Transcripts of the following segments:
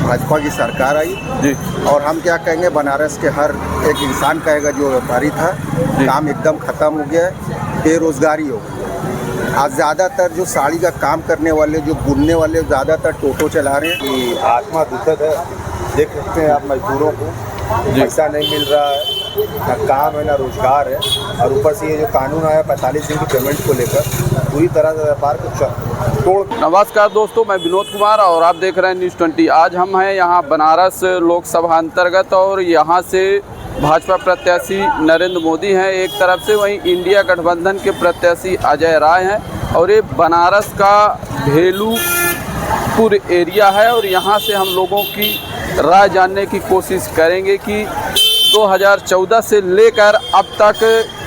भाजपा की सरकार आई जी और हम क्या कहेंगे, बनारस के हर एक इंसान कहेगा जो व्यापारी था, काम एकदम ख़त्म हो गया है, बेरोज़गारी हो गई। आज ज़्यादातर जो साड़ी का काम करने वाले, जो बुनने वाले, ज़्यादातर टोटो चला रहे हैं। कि आत्मा दुखद है। देख सकते हैं आप मजदूरों को, पैसा नहीं मिल रहा है, ना काम है ना रोजगार है, और ऊपर से ये जो कानून आया 45 दिन की पेमेंट को लेकर, पूरी तरह से व्यापार को तोड़। नमस्कार दोस्तों, मैं विनोद कुमार और आप देख रहे हैं न्यूज़ 20। आज हम हैं यहाँ बनारस लोकसभा अंतर्गत और यहाँ से भाजपा प्रत्याशी नरेंद्र मोदी हैं एक तरफ से, वहीं इंडिया गठबंधन के प्रत्याशी अजय राय हैं और ये बनारस का भेलूपुर एरिया है और यहाँ से हम लोगों की राय जानने की कोशिश करेंगे कि 2014 से लेकर अब तक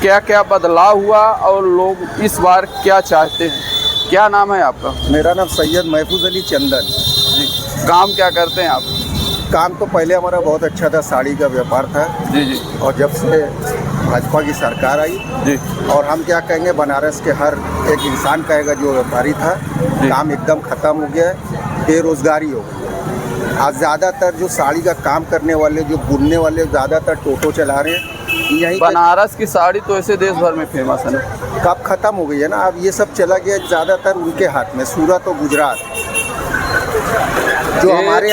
क्या क्या बदलाव हुआ और लोग इस बार क्या चाहते हैं। क्या नाम है आपका? मेरा नाम सैयद महफूज अली चंदन जी। काम क्या करते हैं आप? काम तो पहले हमारा बहुत अच्छा था, साड़ी का व्यापार था जी और जब से भाजपा की सरकार आई जी और हम क्या कहेंगे, बनारस के हर एक इंसान कहेगा जो व्यापारी था, काम एकदम ख़त्म हो गया है, बेरोज़गारी हो गई। आज ज़्यादातर जो साड़ी का काम करने वाले, जो बुनने वाले, ज़्यादातर टोटो चला रहे हैं। यहीं बनारस की साड़ी तो ऐसे देश भर में फेमस है ना, कब ख़त्म हो गई है ना, अब ये सब चला गया ज़्यादातर उनके हाथ में, सूरत और गुजरात। जो हमारे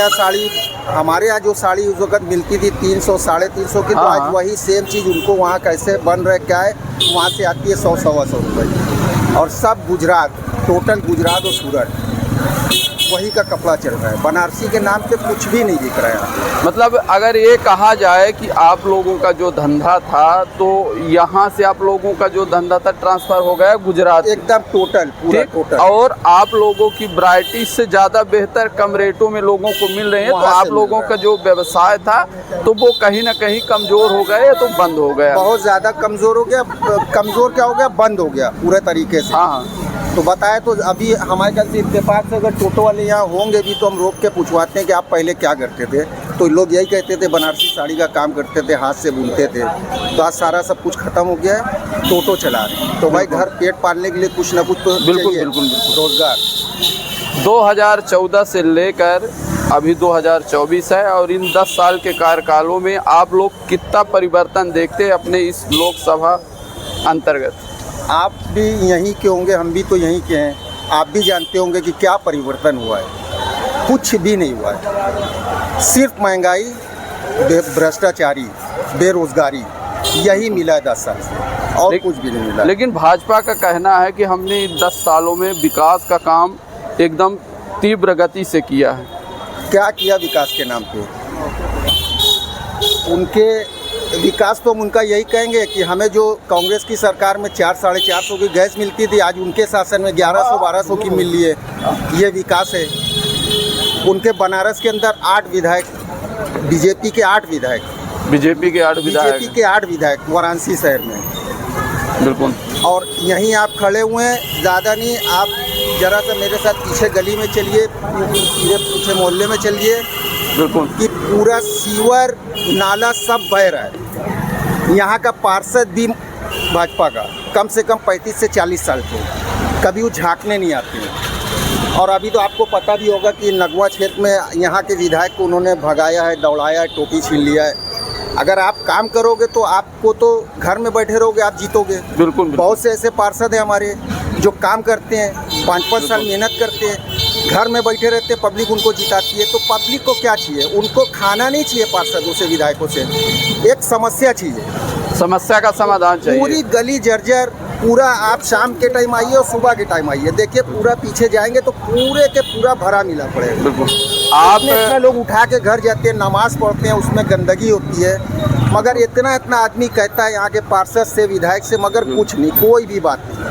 यहाँ जो साड़ी उस वक्त मिलती थी 300 साढ़े 300 की, तो आज वही सेम चीज़ उनको वहाँ कैसे बन रहा है, क्या है, वहाँ से आती है 100-125 रुपये। और सब गुजरात, टोटल गुजरात और सूरत, वही का कपड़ा चल रहा है। बनारसी के नाम पे कुछ भी नहीं दिख रहा है। मतलब अगर ये कहा जाए कि आप लोगों का जो धंधा था, तो यहाँ से आप लोगों का जो धंधा था ट्रांसफ़र हो गया गुजरात, एकदम टोटल पूरा टोटल। और आप लोगों की वैरायटी से ज़्यादा बेहतर कम रेटों में लोगों को मिल रहे हैं, तो आप लोगों का जो व्यवसाय था तो वो कहीं ना कहीं कमज़ोर हो गया, तो बंद हो गया। बहुत ज़्यादा कमज़ोर हो गया। कमज़ोर क्या हो गया? बंद हो गया पूरे तरीके से। हाँ, तो बताया तो अभी हमारे ख्याल से इत्तेफाक से अगर टोटो वाले यहाँ होंगे भी तो हम रोक के पूछवाते हैं कि आप पहले क्या करते थे, तो लोग यही कहते थे बनारसी साड़ी का काम करते थे, हाथ से बुनते थे। तो आज सारा सब कुछ ख़त्म हो गया है, टोटो चला रहे हैं। तो भाई घर पेट पालने के लिए कुछ ना कुछ तो बिल्कुल रोज़गार। 2014 से लेकर अभी 2024 है और इन 10 साल के कार्यकालों में आप लोग कितना परिवर्तन देखते हैं अपने इस लोकसभा अंतर्गत? आप भी यहीं के होंगे, हम भी तो यहीं के हैं, आप भी जानते होंगे कि क्या परिवर्तन हुआ है। कुछ भी नहीं हुआ है, सिर्फ महंगाई, भ्रष्टाचारी, बेरोज़गारी, यही मिला है 10 साल से, और कुछ भी नहीं मिला। लेकिन भाजपा का कहना है कि हमने 10 सालों में विकास का काम एकदम तीव्र गति से किया है। क्या किया विकास के नाम पे? उनके विकास तो हम उनका यही कहेंगे कि हमें जो कांग्रेस की सरकार में 400-450 की गैस मिलती थी, आज उनके शासन में 1100-1200 की मिल रही है, ये विकास है। उनके बनारस के अंदर 8 विधायक, बीजेपी के 8 विधायक, बीजेपी के 8 विधायक वाराणसी शहर में, बिल्कुल। और यहीं आप खड़े हुए हैं, ज़्यादा नहीं, आप ज़रा सा मेरे साथ पीछे गली में चलिए, पीछे मोहल्ले में चलिए, बिल्कुल, कि पूरा सीवर नाला सब बह रहा है। यहाँ का पार्षद भी भाजपा का कम से कम 35 से 40 साल के, कभी वो झांकने नहीं आते हैं। और अभी तो आपको पता भी होगा कि नगवा क्षेत्र में यहाँ के विधायक को उन्होंने भगाया है, दौड़ाया है, टोपी छीन लिया है। अगर आप काम करोगे तो आपको तो घर में बैठे रहोगे, आप जीतोगे। बिल्कुल। बहुत से ऐसे पार्षद हैं हमारे जो काम करते हैं, 5-5 साल मेहनत करते हैं, घर में बैठे रहते हैं, पब्लिक उनको जिताती है। तो पब्लिक को क्या चाहिए? उनको खाना नहीं चाहिए पार्षदों से, विधायकों से, एक समस्या चाहिए, समस्या का समाधान चाहिए। पूरी गली जर्जर, पूरा आप शाम के टाइम आइए और सुबह के टाइम आइए, देखिए पूरा पीछे जाएंगे तो पूरे के पूरा भरा मिला पड़ेगा। बिल्कुल। आप इतना लोग उठा के घर जाते हैं, नमाज पढ़ते हैं, उसमें गंदगी होती है, मगर इतना आदमी कहता है यहाँ के पार्षद से, विधायक से, मगर कुछ नहीं, कोई भी बात नहीं।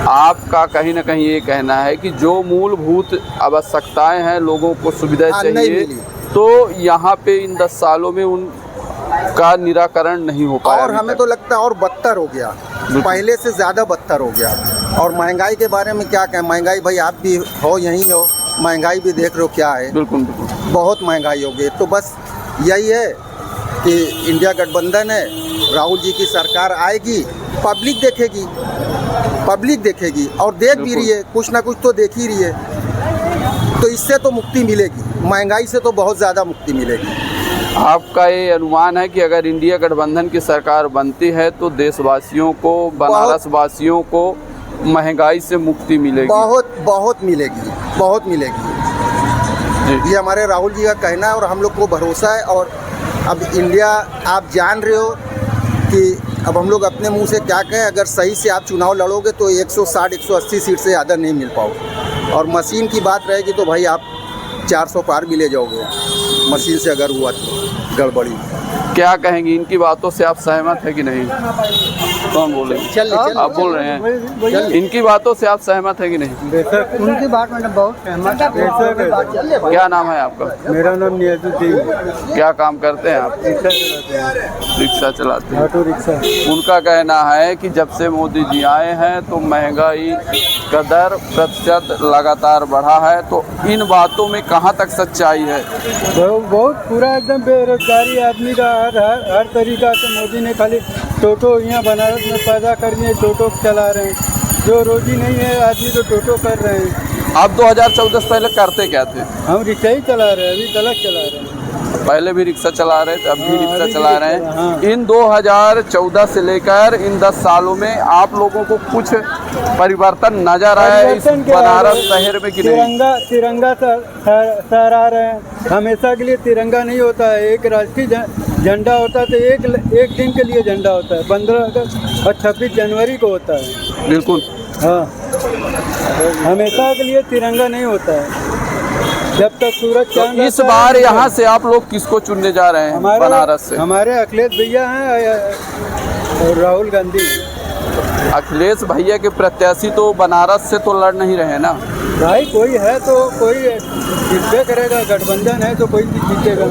आपका कहीं ना कहीं ये कहना है कि जो मूलभूत आवश्यकताएं हैं, लोगों को सुविधा चाहिए, तो यहाँ पे इन 10 सालों में उनका निराकरण नहीं हो पाया। और हमें तो लगता है और बदतर हो गया, पहले से ज़्यादा बदतर हो गया। और महंगाई के बारे में क्या कहें? महंगाई भाई आप भी हो, यहीं हो, महंगाई भी देख रहे हो क्या है। बिल्कुल, बहुत महंगाई हो गई। तो बस यही है कि इंडिया गठबंधन है, राहुल जी की सरकार आएगी, पब्लिक देखेगी और देख भी रही है, कुछ ना कुछ तो देख ही रही है, तो इससे तो मुक्ति मिलेगी। महंगाई से तो बहुत ज़्यादा मुक्ति मिलेगी। आपका ये अनुमान है कि अगर इंडिया गठबंधन की सरकार बनती है तो देशवासियों को, बनारस वासियों को महंगाई से मुक्ति मिलेगी? बहुत मिलेगी, बहुत मिलेगी जी। ये हमारे राहुल जी का कहना है और हम लोग को भरोसा है। और अब इंडिया, आप जान रहे हो कि अब हम लोग अपने मुंह से क्या कहें, अगर सही से आप चुनाव लड़ोगे तो 160-180 सीट से ज़्यादा नहीं मिल पाओगे। और मशीन की बात रहेगी तो भाई आप 400 पार भी ले जाओगे, मशीन से अगर हुआ तो गड़बड़ी। क्या कहेंगे, इनकी बातों से आप सहमत है कि नहीं? कौन बोलेंगे? चल आप बोल रहे हैं, इनकी बातों से आप सहमत है कि नहीं? बेशक उनकी बात में बहुत सहमत है। क्या नाम है आपका? मेरा नाम नियाजुद्दीन। क्या काम करते हैं आप? रिक्शा चलाते हैं, रिक्शा चलाते हैं। Auto rickshaw. उनका कहना है कि जब से मोदी जी आए हैं तो महंगाई का दर प्रतिशत लगातार बढ़ा है, तो इन बातों में कहाँ तक सच्चाई है? बहुत पूरा एकदम बेरोजगारी आदमी का हर तरीका से मोदी ने खाली टोटो यहाँ बनारस में पैदा कर दिए, टोटो चला रहे हैं। जो रोजी नहीं है आदमी तो टोटो कर रहे हैं। आप 2014 से पहले करते क्या थे? हम रिक्शा ही चला रहे हैं, अभी तलक चला रहे हैं। पहले भी रिक्शा चला रहे थे, अब भी रिक्शा अभी चला भी रहे हाँ। हैं। इन 2014 से लेकर इन 10 सालों में आप लोगों को कुछ परिवर्तन नजर आया है इस परिवर्तन क्या बनारस है? शहर में कि नहीं? तिरंगा सहरा रहे हैं। हमेशा के लिए तिरंगा नहीं होता है, एक राष्ट्रीय झंडा होता है तो एक दिन के लिए झंडा होता है। 15 अगस्त और 26 जनवरी को होता है। बिल्कुल हाँ, हमेशा के लिए तिरंगा नहीं होता है जब तक सूरज तो चांद इस आता है। बार यहाँ से आप लोग किसको चुनने जा रहे हैं बनारस से? हमारे अखिलेश भैया हैं और राहुल गांधी। अखिलेश भैया के प्रत्याशी तो बनारस से तो लड़ नहीं रहे ना भाई, कोई है तो कोई जीतबे करेगा, गठबंधन है तो कोई भी जीतेगा।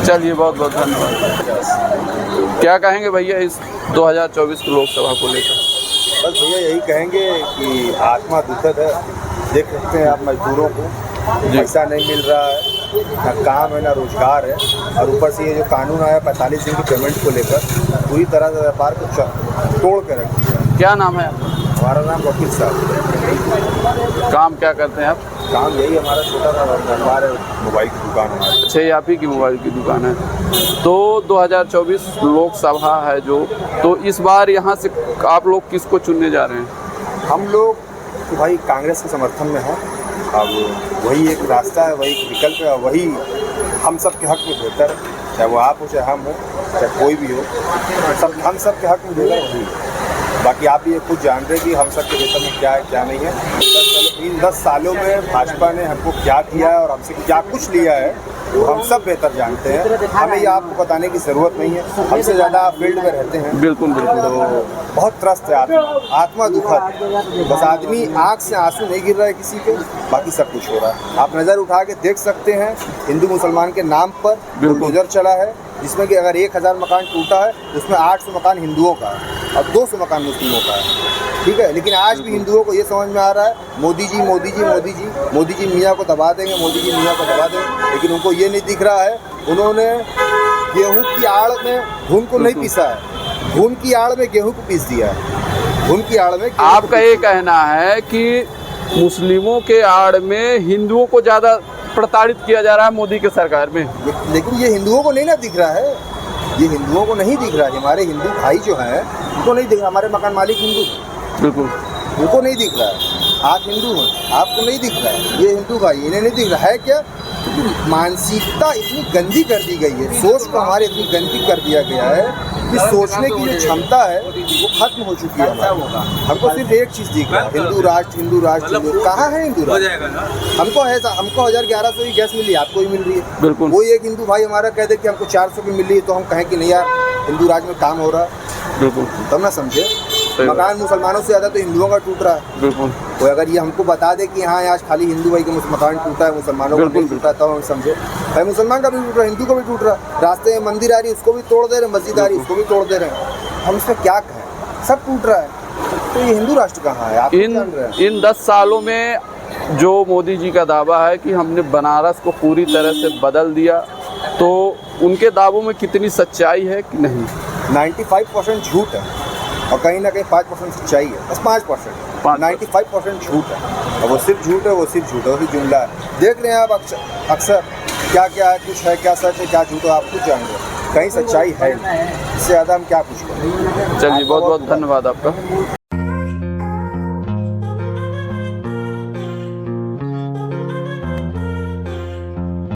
चलिए, बहुत बहुत धन्यवाद। क्या कहेंगे भैया इस 2024 की लोकसभा को लेकर? बस भैया यही कहेंगे कि आत्मा दुखद है। देख सकते हैं आप मजदूरों को, पैसा नहीं मिल रहा है, ना काम है ना रोजगार है। और ऊपर से ये जो कानून आया 45 दिन की पेमेंट को लेकर, पूरी तरह से व्यापार को तोड़ के रख दिया। क्या नाम है आपका? हमारा नाम वकील साहब। काम क्या करते हैं आप? काम यही हमारा छोटा सा व्यापार है, मोबाइल की दुकान हमारी। अच्छा, ये आप ही की मोबाइल की दुकान है। तो 2024 लोकसभा है जो, तो इस बार यहाँ से आप लोग किसको चुनने जा रहे हैं? हम लोग तो भाई कांग्रेस के समर्थन में हैं। अब वही एक रास्ता है, वही एक विकल्प है, वही हम सब के हक में बेहतर है। चाहे वो आप हो, चाहे हम हो, चाहे कोई भी हो, सब हम सब के हक में बेहतर वही है। बाकी आप ये खुद जान रहे हैं कि हम सब के बेहतर में क्या है क्या नहीं है। इन 10 सालों में भाजपा ने हमको क्या किया है और हमसे क्या कुछ लिया है वो हम सब बेहतर जानते हैं। हमें ये आपको बताने की ज़रूरत नहीं है, हमसे ज़्यादा आप फील्ड में रहते हैं। बिल्कुल बिल्कुल। तो बहुत त्रस्त है आत्मा दुखद। बस आदमी आँख से आंसू नहीं गिर रहा है किसी के, बाकी सब कुछ हो रहा है। आप नज़र उठा के देख सकते हैं, हिंदू मुसलमान के नाम पर बुलडोजर चला है, जिसमें कि अगर 1000 मकान टूटा है उसमें 800 मकान हिंदुओं का है और 200 मकान मुस्लिमों का है। ठीक है, लेकिन आज भी हिंदुओं को ये समझ में आ रहा है मोदी जी मोदी जी मोदी जी मोदी जी मियाँ को दबा देंगे, मोदी जी मियाँ को दबा देंगे। लेकिन उनको ये नहीं दिख रहा है, उन्होंने गेहूं की आड़ में घुन को नहीं पीसा है, घुन की आड़ में गेहूं को पीस दिया है। घुन की आड़ में आपका ये कहना है कि मुस्लिमों के आड़ में हिंदुओं को ज़्यादा प्रताड़ित किया जा रहा है मोदी के सरकार में। लेकिन ये हिंदुओं को नहीं ना दिख रहा है, ये हिंदुओं को नहीं दिख रहा है। हमारे हिंदू भाई जो हैं उनको नहीं दिख रहा, हमारे मकान मालिक हिंदू बिल्कुल, उनको नहीं दिख रहा है। आप हिंदू हैं, आपको नहीं दिख रहा है, ये हिंदू भाई इन्हें नहीं दिख रहा है। क्या मानसिकता इतनी गंदी कर दी गई है, सोच को हमारे इतनी गंदी कर दिया गया है कि सोचने की जो क्षमता है वो खत्म हो चुकी है। हमको सिर्फ एक चीज़ दिख रहा है, हिंदू राष्ट्र हिंदू राष्ट्र। कहाँ है हिंदू राष्ट्र? हमको है, हमको 1100 की गैस मिली, आपको ही मिल रही है। बिल्कुल। कोई एक हिंदू भाई हमारा कह दे कि हमको 400 की मिल रही है तो हम कहें कि नहीं यार हिंदू राज में काम हो रहा है। बिल्कुल, तब ना समझे। मकान मुसलमानों से ज़्यादा तो हिंदुओं का टूट रहा है। बिल्कुल। तो अगर ये हमको बता दे कि हाँ आज खाली हिंदू भाई का मकान टूटा है, मुसलमानों का नहीं टूटा, तब हम समझे। भाई मुसलमान का भी टूट रहा है, हिंदू का भी टूट रहा है। रास्ते में मंदिर आ रही है उसको भी तोड़ दे रहे हैं, मस्जिद आ रही है उसको भी तोड़ दे रहे हैं। हम इसमें क्या कहें, सब टूट रहा है। तो ये हिंदू राष्ट्र कहाँ है? आप जान रहे हैं। इन 10 सालों में जो मोदी जी का दावा है कि हमने बनारस को पूरी तरह से बदल दिया, तो उनके दावों में कितनी सच्चाई है कि नहीं? 95% झूठ है और कहीं ना कहीं 5% सच्चाई है, बस 5%। 95% झूठ है। और वो सिर्फ झूठ है, वो सिर्फ झूठ है, वो सिर्फ जुमला है। देख रहे हैं आप अक्सर क्या क्या है, कुछ है क्या सच है क्या झूठ है, आप खुद जानेंगे, कहीं सच्चाई है नहीं। इससे ज़्यादा हम क्या कुछ करें। चलिए बहुत बहुत धन्यवाद आपका।